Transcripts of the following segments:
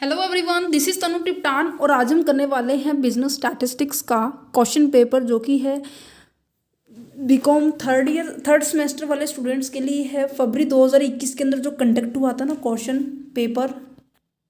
Hello everyone, this is तनु टिप्टान और आज हम करने वाले हैं बिजनेस स्टैटिस्टिक्स का क्वेश्चन पेपर जो कि है बीकॉम थर्ड सेमेस्टर वाले स्टूडेंट्स के लिए है। फरवरी 2021 के अंदर जो कंडक्ट हुआ था ना क्वेश्चन पेपर,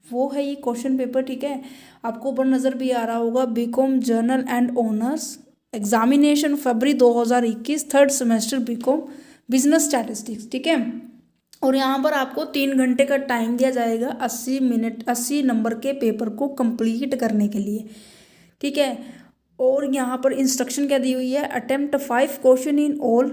वो है ये क्वेश्चन पेपर। ठीक है, आपको ऊपर नज़र भी आ रहा होगा, BCom general and honours examination February 2021 third semester BCom business statistics. ठीक है, और यहाँ पर आपको 3 घंटे का टाइम दिया जाएगा 80 नंबर के पेपर को कंप्लीट करने के लिए। ठीक है, और यहाँ पर इंस्ट्रक्शन क्या दी हुई है, attempt 5 question in all.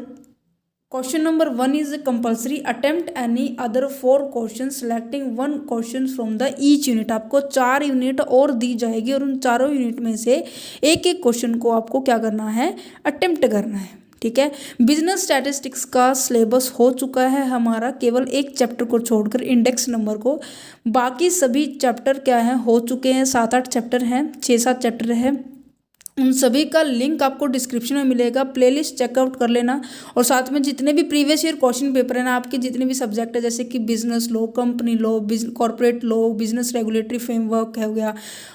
Question number 1 is compulsory, attempt any other 4 question selecting 1 question from the each unit. आपको 4 यूनिट और दी जाएगी और उन चारों यूनिट में से एक एक क्वेश्चन को आपको क्या करना है, अटेम्प्ट करना है। ठीक है, बिजनेस स्टैटिस्टिक्स का सिलेबस हो चुका है हमारा, केवल एक चैप्टर को छोड़कर इंडेक्स नंबर को, बाकी सभी चैप्टर क्या हैं, हो चुके हैं। 7-8 चैप्टर हैं, 6-7 चैप्टर है। उन सभी का लिंक आपको डिस्क्रिप्शन में मिलेगा, प्लेलिस्ट चेकआउट कर लेना। और साथ में जितने भी प्रीवियस ईयर क्वेश्चन पेपर है ना, आपके जितने भी सब्जेक्ट है, जैसे कि business law, company law, corporate law, business regulatory framework हो गया,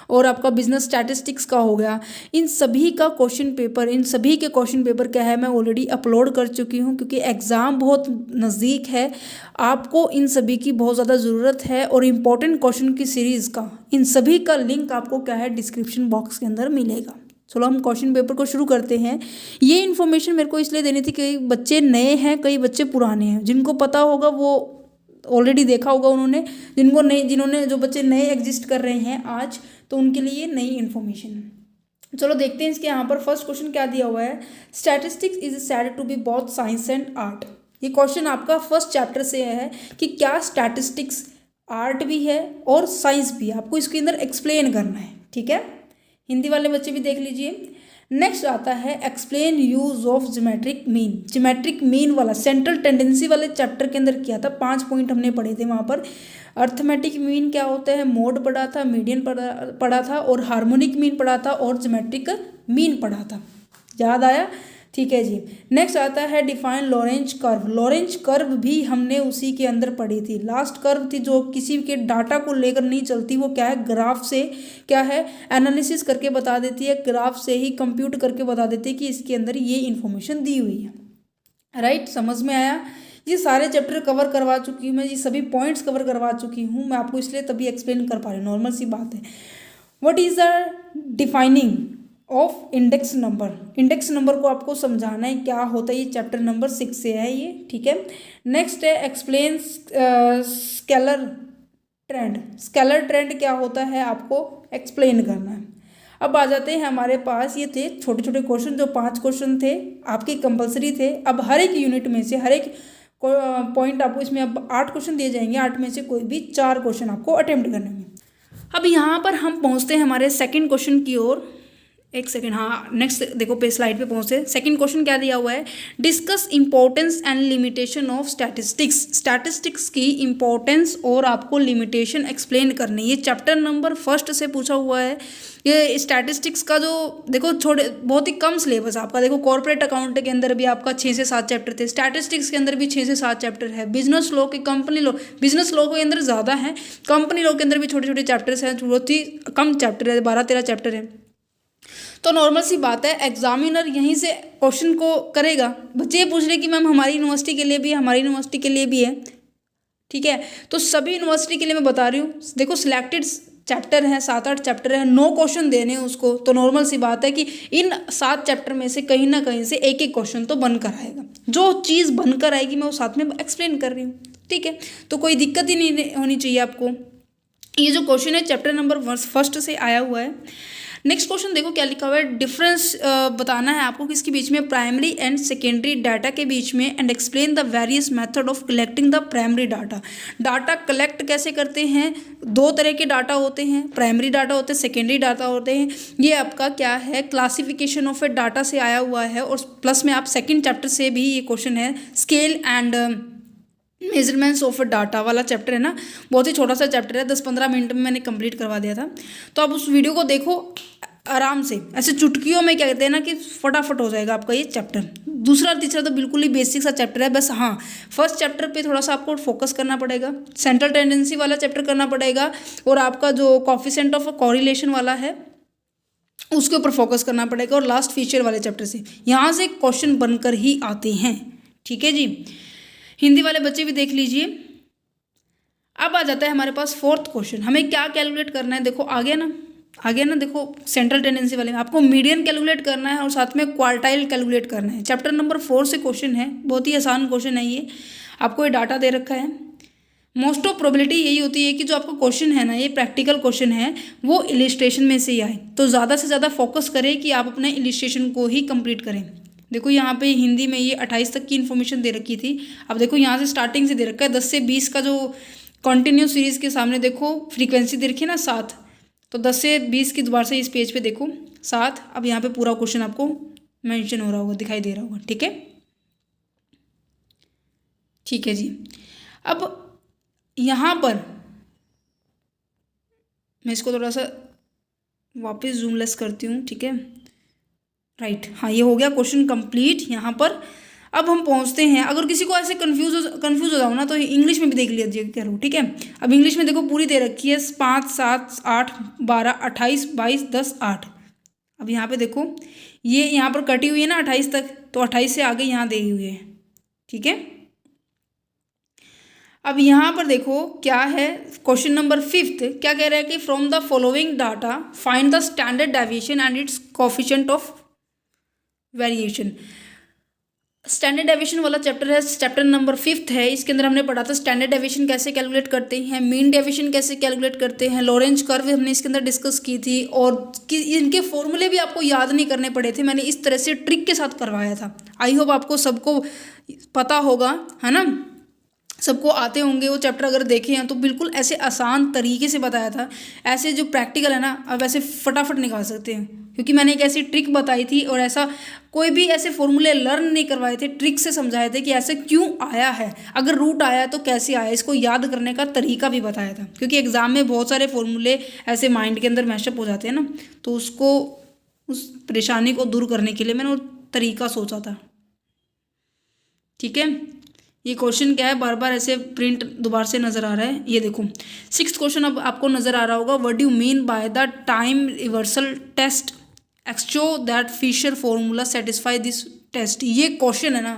और आपका बिजनेस स्टैटिस्टिक्स का हो गया, इन सभी का क्वेश्चन पेपर, इन सभी के क्वेश्चन पेपर क्या है, मैं ऑलरेडी अपलोड कर चुकी हूँ, क्योंकि एग्ज़ाम बहुत नज़दीक है। आपको इन सभी की बहुत ज़्यादा ज़रूरत है, और इम्पोर्टेंट क्वेश्चन की सीरीज़ का, इन सभी का लिंक आपको क्या है, डिस्क्रिप्शन बॉक्स के अंदर मिलेगा। चलो हम क्वेश्चन पेपर को शुरू करते हैं। ये इन्फॉर्मेशन मेरे को इसलिए देनी थी, कई बच्चे नए हैं, कई बच्चे पुराने हैं। जिनको पता होगा वो ऑलरेडी देखा होगा उन्होंने, जिन्होंने जो बच्चे नए एग्जिस्ट कर रहे हैं आज, तो उनके लिए नई इन्फॉर्मेशन। चलो देखते हैं इसके यहाँ पर फर्स्ट क्वेश्चन क्या दिया हुआ है। Statistics is said to be both science and art. ये क्वेश्चन आपका फर्स्ट चैप्टर से है कि क्या स्टैटिस्टिक्स आर्ट भी है और साइंस भी है, आपको इसके अंदर एक्सप्लेन करना है। ठीक है, हिंदी वाले बच्चे भी देख लीजिए। नेक्स्ट आता है explain use of geometric mean. Geometric mean वाला सेंट्रल टेंडेंसी वाले चैप्टर के अंदर किया था, 5 पॉइंट हमने पढ़े थे वहाँ पर। अर्थमेटिक मीन क्या होता है, मोड पढ़ा था, मीडियन पढ़ा था, और हार्मोनिक मीन पढ़ा था, और ज्योमेट्रिक मीन पढ़ा था। याद आया? ठीक है जी। नेक्स्ट आता है define Lorentz curve. Lorentz curve भी हमने उसी के अंदर पढ़ी थी। लास्ट कर्व थी जो किसी के डाटा को लेकर नहीं चलती, वो क्या है, ग्राफ से क्या है, एनालिसिस करके बता देती है, ग्राफ से ही कंप्यूट करके बता देती है कि इसके अंदर ये इन्फॉर्मेशन दी हुई है। राइट, समझ में आया? ये सारे चैप्टर कवर करवा चुकी हूँ मैं, ये सभी पॉइंट्स कवर करवा चुकी हूँ मैं आपको, इसलिए तभी एक्सप्लेन कर पा रही हूँ, नॉर्मल सी बात है। What is the defining of index number. Index number को आपको समझाना है क्या होता है, ये चैप्टर नंबर 6 से है ये। ठीक है, नेक्स्ट है explain scalar trend. Scalar trend क्या होता है, आपको एक्सप्लेन करना है। अब आ जाते हैं हमारे पास, ये थे छोटे छोटे क्वेश्चन, जो 5 क्वेश्चन थे आपके कंपलसरी थे। अब हर एक यूनिट में से हर एक पॉइंट आपको, इसमें अब 8 क्वेश्चन दिए जाएंगे, 8 में से कोई भी 4 क्वेश्चन आपको अटेम्प्ट करने में। अब यहाँ पर हम पहुँचते हैं हमारे सेकेंड क्वेश्चन की ओर। एक सेकेंड, हाँ नेक्स्ट देखो पे स्लाइड पे पहुँचे। सेकंड क्वेश्चन क्या दिया हुआ है, discuss importance and limitation of statistics. Statistics की इंपॉर्टेंस और आपको लिमिटेशन एक्सप्लेन करनी। ये चैप्टर नंबर 1 से पूछा हुआ है। ये स्टैटिस्टिक्स का जो देखो बहुत ही कम सिलेबस आपका। देखो कॉर्पोरेट अकाउंट के अंदर भी आपका 6 से 7 चैप्टर थे, स्टैटिस्टिक्स के अंदर भी 6 से 7 चैप्टर है, बिजनेस लॉ के, कंपनी लॉ, बिजनेस लॉ के अंदर ज़्यादा है, कंपनी लॉ के अंदर भी छोटे छोटे चैप्टर्स हैं, बहुत ही कम चैप्टर है, 12-13 चैप्टर है। तो नॉर्मल सी बात है, एग्जामिनर यहीं से क्वेश्चन को करेगा। बच्चे ये पूछ रहे कि मैम हमारी यूनिवर्सिटी के लिए भी है, हमारी यूनिवर्सिटी के लिए भी है। ठीक है, तो सभी यूनिवर्सिटी के लिए मैं बता रही हूँ। देखो सिलेक्टेड चैप्टर हैं, 7-8 चैप्टर हैं, 9 क्वेश्चन देने हैं उसको। तो नॉर्मल सी बात है कि इन 7 चैप्टर में से कहीं ना कहीं से एक एक क्वेश्चन तो बनकर आएगा। जो चीज़ बनकर आएगी मैं वो साथ में एक्सप्लेन कर रही हूँ। ठीक है, तो कोई दिक्कत ही नहीं होनी चाहिए आपको। ये जो क्वेश्चन है चैप्टर नंबर 1 से आया हुआ है। नेक्स्ट क्वेश्चन देखो क्या लिखा हुआ है, डिफरेंस बताना है आपको किसके बीच में, प्राइमरी एंड सेकेंडरी डाटा के बीच में, and explain the various method of collecting the primary data. Data collect कैसे करते हैं, 2 तरह के डाटा होते हैं, प्राइमरी डाटा होते हैं, सेकेंडरी डाटा होते हैं। ये आपका क्या है, क्लासिफिकेशन ऑफ ए डाटा से आया हुआ है, और प्लस में आप सेकेंड चैप्टर से भी ये क्वेश्चन है, scale and measurements of data वाला चैप्टर है ना, बहुत ही छोटा सा चैप्टर है, 10-15 मिनट में मैंने कंप्लीट करवा दिया था। तो आप उस वीडियो को देखो, आराम से ऐसे चुटकियों में क्या कहते हैं ना कि फटाफट हो जाएगा आपका ये चैप्टर। दूसरा तीसरा तो बिल्कुल ही बेसिक सा चैप्टर है, बस हाँ फर्स्ट चैप्टर पे थोड़ा सा आपको फोकस करना पड़ेगा, सेंट्रल टेंडेंसी वाला चैप्टर करना पड़ेगा, और आपका जो कॉफिशेंट ऑफ कॉरिलेशन वाला है उसके ऊपर फोकस करना पड़ेगा, और लास्ट फीचर वाले चैप्टर से यहाँ से क्वेश्चन बनकर ही आते हैं। ठीक है जी, हिंदी वाले बच्चे भी देख लीजिए। अब आ जाता है हमारे पास फोर्थ क्वेश्चन, हमें क्या कैलकुलेट करना है। देखो आ गया ना, देखो सेंट्रल टेंडेंसी वाले में आपको मीडियन कैलकुलेट करना है और साथ में क्वार्टाइल कैलकुलेट करना है। चैप्टर नंबर 4 से क्वेश्चन है, बहुत ही आसान क्वेश्चन है ये। आपको ये डाटा दे रखा है। मोस्ट ऑफ प्रोबेबिलिटी यही होती है कि जो आपका क्वेश्चन है ना, ये प्रैक्टिकल क्वेश्चन है, वो इलिस्ट्रेशन में से ही आए। तो ज़्यादा से ज़्यादा फोकस करें कि आप अपने इलिस्ट्रेशन को ही कंप्लीट करें। देखो यहाँ पे हिंदी में ये 28 तक की इन्फॉर्मेशन दे रखी थी। अब देखो यहाँ से स्टार्टिंग से दे रखा है 10 से 20 का जो कंटिन्यूस सीरीज़ के सामने देखो फ्रीक्वेंसी दे रखी है ना 7, तो 10 से 20 की दोबारा से इस पेज पे देखो 7। अब यहाँ पे पूरा क्वेश्चन आपको मेंशन हो रहा होगा, दिखाई दे रहा होगा। ठीक है जी। अब यहाँ पर मैं इसको थोड़ा सा वापस जूम लेस करती हूँ। ठीक है, राइट, हाँ ये हो गया क्वेश्चन कंप्लीट यहाँ पर। अब हम पहुँचते हैं, अगर किसी को ऐसे कंफ्यूज हो जाओ ना तो इंग्लिश में भी देख लीजिए करो। ठीक है, अब इंग्लिश में देखो पूरी दे रखी है 5, 7, 8, 12, 28, 22, 10, 8। अब यहाँ पे देखो ये यहाँ पर कटी हुई है ना 28 तक, तो 28 से आगे यहाँ दी हुई है। ठीक है, अब यहाँ पर देखो क्या है, क्वेश्चन नंबर 5 क्या कह रहा है कि from the following data find the standard deviation and it's coefficient of variation. Standard deviation वाला चैप्टर है, चैप्टर नंबर 5 है। इसके अंदर हमने पढ़ा था स्टैंडर्ड डेविएशन कैसे कैलकुलेट करते हैं, मीन डेविएशन कैसे कैलकुलेट करते हैं, लॉरेंज कर्व हमने इसके अंदर डिस्कस की थी, और इनके फॉर्मूले भी आपको याद नहीं करने पड़े थे। मैंने इस तरह से ट्रिक के साथ करवाया था। आई होप आपको सबको पता होगा, है ना, सबको आते होंगे वो चैप्टर। अगर देखे हैं तो बिल्कुल ऐसे आसान तरीके से बताया था। ऐसे जो प्रैक्टिकल है ना, अब ऐसे फटाफट निकाल सकते हैं, क्योंकि मैंने एक ऐसी ट्रिक बताई थी और ऐसा कोई भी ऐसे फॉर्मूले लर्न नहीं करवाए थे, ट्रिक से समझाए थे कि ऐसे क्यों आया है, अगर रूट आया तो कैसे आया, इसको याद करने का तरीका भी बताया था। क्योंकि एग्जाम में बहुत सारे फॉर्मूले ऐसे माइंड के अंदर मैशअप हो जाते हैं ना, तो उसको उस परेशानी को दूर करने के लिए मैंने वो तरीका सोचा था। ठीक है, ये क्वेश्चन क्या है, बार बार ऐसे प्रिंट दोबारा से नज़र आ रहा है। ये देखो 6th क्वेश्चन अब आपको नज़र आ रहा होगा, what do you mean by the time reversal test, एक्सशो that Fisher formula satisfy this test. ये क्वेश्चन है ना,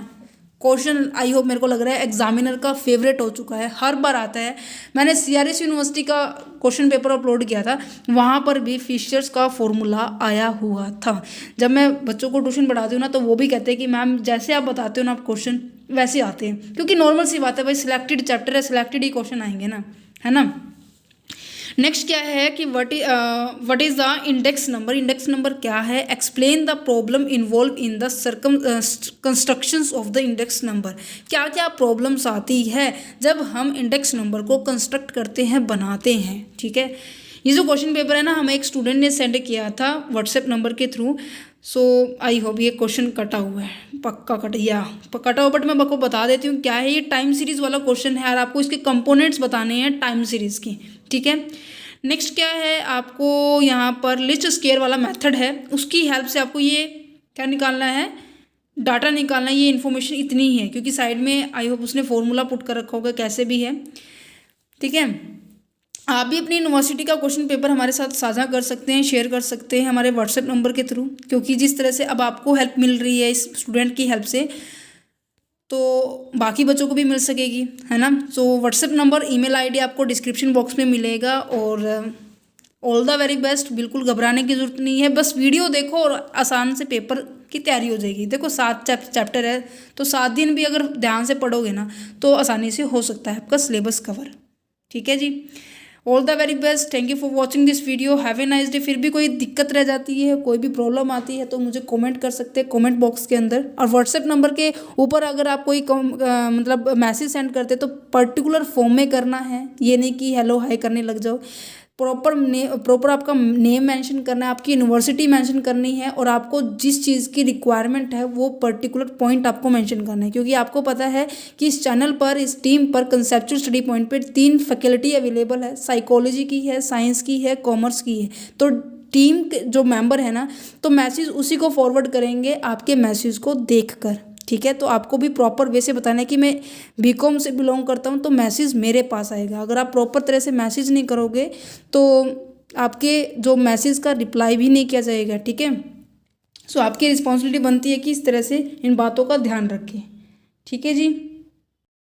क्वेश्चन आई होप मेरे को लग रहा है एग्जामिनर का फेवरेट हो चुका है, हर बार आता है। मैंने CRS यूनिवर्सिटी का क्वेश्चन पेपर अपलोड किया था, वहाँ पर भी फिशर्स का फॉर्मूला आया हुआ था। जब मैं बच्चों को ट्यूशन पढ़ाती हूँ ना, तो वो भी कहते हैं कि मैम जैसे आप बताते हो ना आप क्वेश्चन वैसे आते हैं, क्योंकि नॉर्मल सी बात है भाई, सिलेक्टेड चैप्टर है, सिलेक्टेड ही क्वेश्चन आएंगे ना, है ना। नेक्स्ट क्या है कि what is the index number. Index number क्या है, explain the problem involve in the constructions of the index number. क्या क्या प्रॉब्लम्स आती है जब हम इंडेक्स नंबर को कंस्ट्रक्ट करते हैं, बनाते हैं। ठीक है, ये जो क्वेश्चन पेपर है ना, हमें एक स्टूडेंट ने सेंड किया था व्हाट्सएप नंबर के थ्रू। सो आई होप ये क्वेश्चन कटा हुआ है, पक्का कटा हुआ, बट मैं आपको बता देती हूँ क्या है। ये टाइम सीरीज़ वाला क्वेश्चन है और आपको इसके कंपोनेंट्स बताने हैं टाइम सीरीज़ की। ठीक है, नेक्स्ट क्या है, आपको यहाँ पर लिस्ट स्क्वायर वाला मेथड है, उसकी हेल्प से आपको ये क्या निकालना है, डाटा निकालना है। ये इन्फॉर्मेशन इतनी ही है, क्योंकि साइड में आई होप उसने फॉर्मूला पुट कर रखा होगा कैसे भी है। ठीक है, आप भी अपनी यूनिवर्सिटी का क्वेश्चन पेपर हमारे साथ साझा कर सकते हैं, शेयर कर सकते हैं हमारे व्हाट्सएप नंबर के थ्रू, क्योंकि जिस तरह से अब आपको हेल्प मिल रही है इस स्टूडेंट की हेल्प से, तो बाकी बच्चों को भी मिल सकेगी, है ना। So WhatsApp number, email ID आपको डिस्क्रिप्शन बॉक्स में मिलेगा। और ऑल द वेरी बेस्ट, बिल्कुल घबराने की ज़रूरत नहीं है, बस वीडियो देखो और आसान से पेपर की तैयारी हो जाएगी। देखो 7 चैप्टर है, तो 7 दिन भी अगर ध्यान से पढ़ोगे ना तो आसानी से हो सकता है आपका सिलेबस कवर। ठीक है जी, all the very best, thank you for watching this video, have a nice day. फिर भी कोई दिक्कत रह जाती है, कोई भी प्रॉब्लम आती है तो मुझे कमेंट कर सकते हैं कमेंट बॉक्स के अंदर। और व्हाट्सएप नंबर के ऊपर अगर आप कोई मतलब मैसेज सेंड करते तो पर्टिकुलर फॉर्म में करना है, ये नहीं कि हेलो हाय करने लग जाओ। प्रॉपर आपका नेम मेंशन करना है, आपकी यूनिवर्सिटी मेंशन करनी है, और आपको जिस चीज़ की रिक्वायरमेंट है वो पर्टिकुलर पॉइंट आपको मेंशन करना है। क्योंकि आपको पता है कि इस चैनल पर, इस टीम पर कंसेप्चुअल स्टडी पॉइंट पर 3 फैकल्टी अवेलेबल है, साइकोलॉजी की है, साइंस की है, कॉमर्स की है। तो टीम के जो मेंबर है ना, तो मैसेज उसी को फॉरवर्ड करेंगे आपके मैसेज को देखकर। ठीक है, तो आपको भी प्रॉपर वे से बताना है कि मैं बीकॉम से बिलोंग करता हूँ, तो मैसेज मेरे पास आएगा। अगर आप प्रॉपर तरह से मैसेज नहीं करोगे तो आपके जो मैसेज का रिप्लाई भी नहीं किया जाएगा। ठीक है, सो आपकी रिस्पॉन्सिबिलिटी बनती है कि इस तरह से इन बातों का ध्यान रखें। ठीक है जी।